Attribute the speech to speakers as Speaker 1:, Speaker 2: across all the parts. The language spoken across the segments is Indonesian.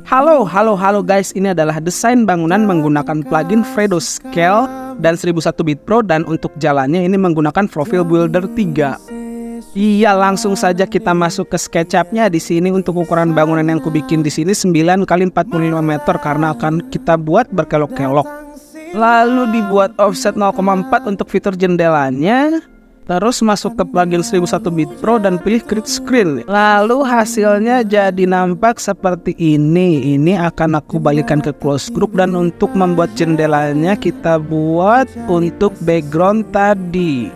Speaker 1: Halo guys, ini adalah desain bangunan menggunakan plugin Fredo Scale dan 1001 Bit Pro, dan untuk jalannya ini menggunakan Profile Builder 3. Iya, langsung saja kita masuk ke SketchUp-nya. Di sini untuk ukuran bangunan yang kubikin di sini 9 x 45 meter karena akan kita buat berkelok-kelok. Lalu dibuat offset 0,4 untuk fitur jendelanya. Terus masuk ke plugin 1001 Bit Pro dan pilih Create Screen. Lalu hasilnya jadi nampak seperti ini. Ini akan aku balikan ke close group, dan untuk membuat jendelanya kita buat untuk background tadi.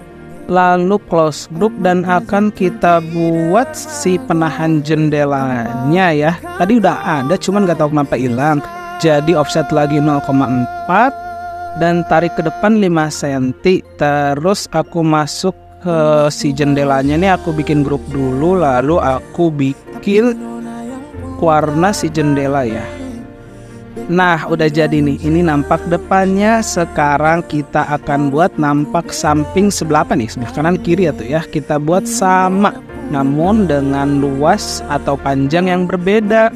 Speaker 1: Lalu close group dan akan kita buat si penahan jendelanya ya. Tadi udah ada, cuman gak tahu kenapa hilang. Jadi offset lagi 0,4 dan tarik ke depan 5 cm. Terus aku masuk ke si jendelanya nih, aku bikin grup dulu, lalu aku bikin warna si jendela ya. Nah, udah jadi nih. Ini nampak depannya. Sekarang kita akan buat nampak samping sebelah apa nih? Sebelah kanan kiri atau ya. Kita buat sama, namun dengan luas atau panjang yang berbeda.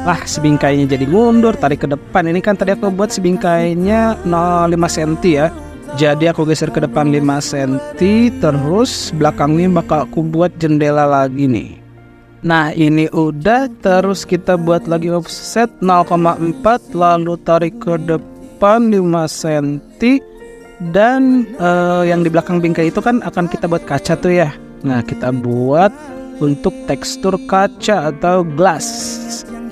Speaker 1: Lah, si bingkainya jadi mundur, tarik ke depan. Ini kan tadi aku buat si bingkainya 0,5 cm ya. Jadi aku geser ke depan 5 cm, terus belakangnya bakal aku buat jendela lagi nih. Nah, ini udah. Terus kita buat lagi offset 0,4, lalu tarik ke depan 5 cm. Dan yang di belakang bingkai itu kan akan kita buat kaca tuh ya. Nah, kita buat untuk tekstur kaca atau glass.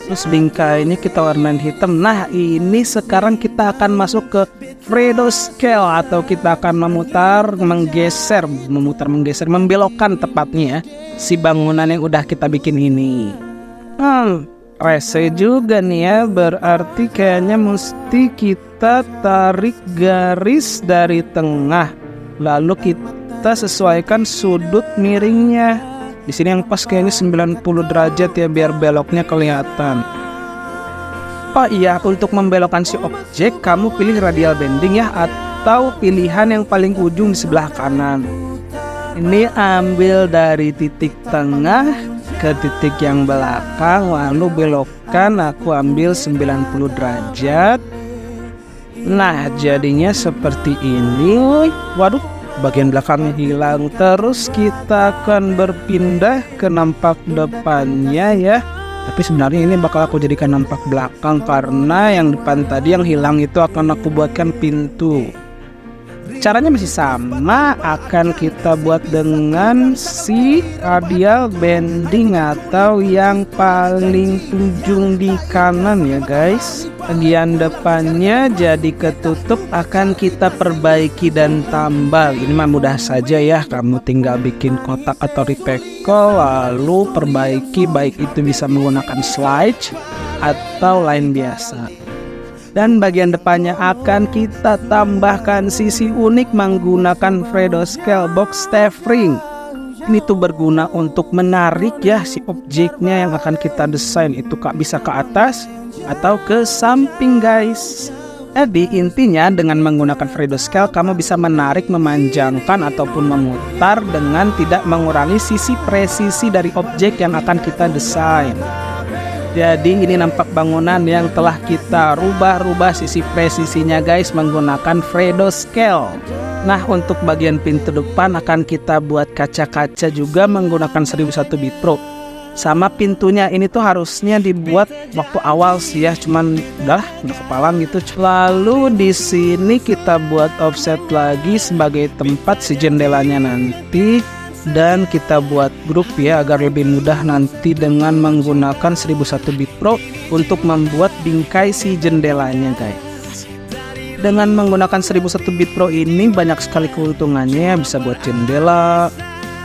Speaker 1: Terus bingkainya kita warnain hitam. Nah, ini sekarang kita akan masuk ke Fredo Scale, atau kita akan menggeser, membelokkan tepatnya ya, si bangunan yang udah kita bikin ini. Rese juga nih ya. Berarti kayaknya mesti kita tarik garis dari tengah, lalu kita sesuaikan sudut miringnya. Di sini yang pas kayaknya 90 derajat ya, biar beloknya kelihatan. Oh iya, untuk membelokkan si objek kamu pilih radial bending ya, atau pilihan yang paling ujung di sebelah kanan. Ini ambil dari titik tengah ke titik yang belakang, lalu belokkan. Aku ambil 90 derajat. Nah, jadinya seperti ini. Waduh, bagian belakangnya hilang. Terus kita akan berpindah ke nampak depannya ya. Tapi sebenarnya ini bakal aku jadikan nampak belakang, karena yang depan tadi yang hilang itu akan aku buatkan pintu. Caranya masih sama, akan kita buat dengan si radial bending atau yang paling ujung di kanan ya guys. Bagian depannya jadi ketutup akan kita perbaiki dan tambal. Ini mah mudah saja ya, kamu tinggal bikin kotak atau repekel lalu perbaiki, baik itu bisa menggunakan slide atau line biasa. Dan bagian depannya akan kita tambahkan sisi unik menggunakan Fredo Scale Box Stavering. Ini tuh berguna untuk menarik ya si objeknya yang akan kita desain itu bisa ke atas atau ke samping guys. Jadi intinya dengan menggunakan Fredo Scale kamu bisa menarik, memanjangkan ataupun memutar dengan tidak mengurangi sisi presisi dari objek yang akan kita desain. Jadi ini nampak bangunan yang telah kita rubah sisi presisinya guys menggunakan Fredo Scale. Nah, untuk bagian pintu depan akan kita buat kaca-kaca juga menggunakan 1001 Bit Pro. Sama pintunya ini tuh harusnya dibuat waktu awal sih ya, cuman udah kepalang gitu. Lalu di sini kita buat offset lagi sebagai tempat si jendelanya nanti. Dan kita buat grup ya agar lebih mudah nanti dengan menggunakan 1001 Bit Pro untuk membuat bingkai si jendelanya guys. Dengan menggunakan 1001 Bit Pro ini banyak sekali keuntungannya, bisa buat jendela,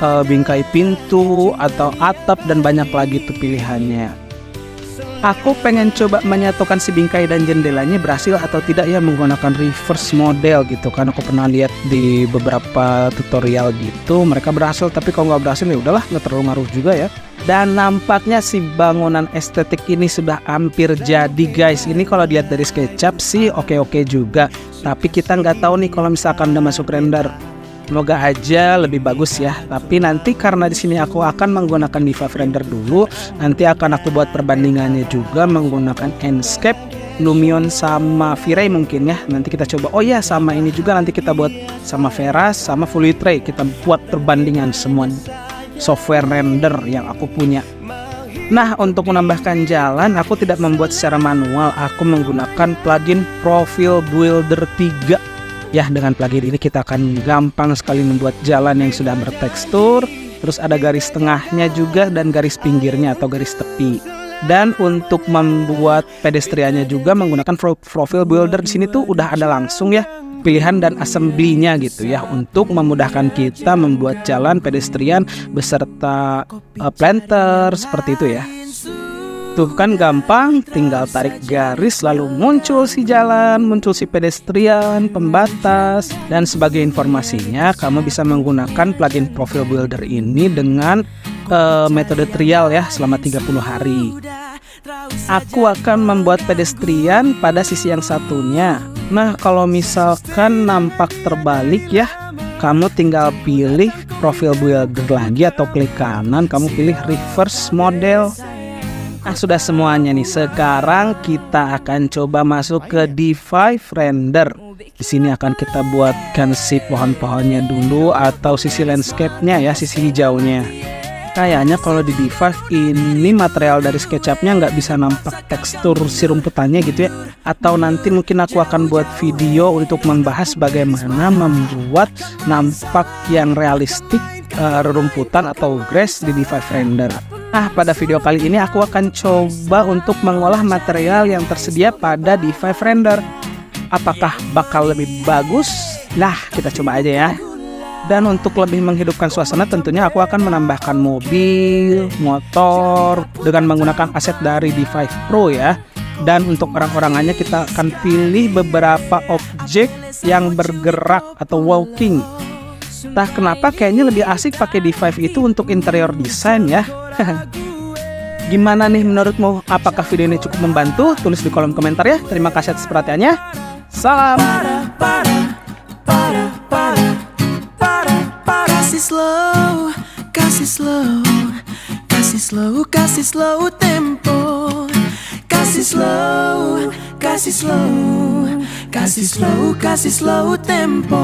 Speaker 1: bingkai pintu atau atap, dan banyak lagi tuh pilihannya. Aku pengen coba menyatukan si bingkai dan jendelanya berhasil atau tidak ya menggunakan reverse model gitu kan. Aku pernah lihat di beberapa tutorial gitu, mereka berhasil, tapi kalau nggak berhasil ya udahlah, nggak terlalu ngaruh juga ya. Dan nampaknya si bangunan estetik ini sudah hampir jadi guys. Ini kalau dilihat dari SketchUp sih oke-oke juga, tapi kita nggak tahu nih kalau misalkan udah masuk render. Semoga aja lebih bagus ya. Tapi nanti karena di sini aku akan menggunakan D5 render dulu, nanti akan aku buat perbandingannya juga menggunakan Enscape, Lumion sama V-Ray mungkin ya. Nanti kita coba. Oh ya, sama ini juga nanti kita buat sama Veras sama Fluid Ray. Kita buat perbandingan semua software render yang aku punya. Nah, untuk menambahkan jalan, aku tidak membuat secara manual. Aku menggunakan plugin Profile Builder 3. Ya, dengan plugin ini kita akan gampang sekali membuat jalan yang sudah bertekstur. Terus ada garis tengahnya juga dan garis pinggirnya atau garis tepi. Dan untuk membuat pedestriannya juga menggunakan Profile Builder. Di sini tuh udah ada langsung ya pilihan dan assembly-nya gitu ya, untuk memudahkan kita membuat jalan pedestrian beserta planter seperti itu ya. Tuh kan gampang, tinggal tarik garis lalu muncul si jalan, muncul si pedestrian, pembatas. Dan sebagai informasinya, kamu bisa menggunakan plugin Profile Builder ini dengan metode trial ya selama 30 hari. Aku akan membuat pedestrian pada sisi yang satunya. Nah, kalau misalkan nampak terbalik ya, kamu tinggal pilih Profile Builder lagi atau klik kanan, kamu pilih reverse model. Nah, sudah semuanya nih. Sekarang kita akan coba masuk ke D5 render. Di sini akan kita buatkan si pohon-pohonnya dulu atau sisi landscape-nya ya, sisi hijaunya. Kayaknya kalau di D5 ini material dari SketchUp-nya nggak bisa nampak tekstur si rumputannya gitu ya. Atau nanti mungkin aku akan buat video untuk membahas bagaimana membuat nampak yang realistik rerumputan atau grass di D5 render. Nah, pada video kali ini aku akan coba untuk mengolah material yang tersedia pada D5 render. Apakah bakal lebih bagus? Nah, kita coba aja ya. Dan untuk lebih menghidupkan suasana tentunya aku akan menambahkan mobil, motor dengan menggunakan aset dari D5 Pro ya. Dan untuk orang-orangannya kita akan pilih beberapa objek yang bergerak atau walking. Entah kenapa kayaknya lebih asik pakai D5 itu untuk interior design ya. Gimana nih menurutmu? Apakah video ini cukup membantu? Tulis di kolom komentar ya. Terima kasih atas perhatiannya. Salam. Kasih slow tempo. Kasih slow tempo.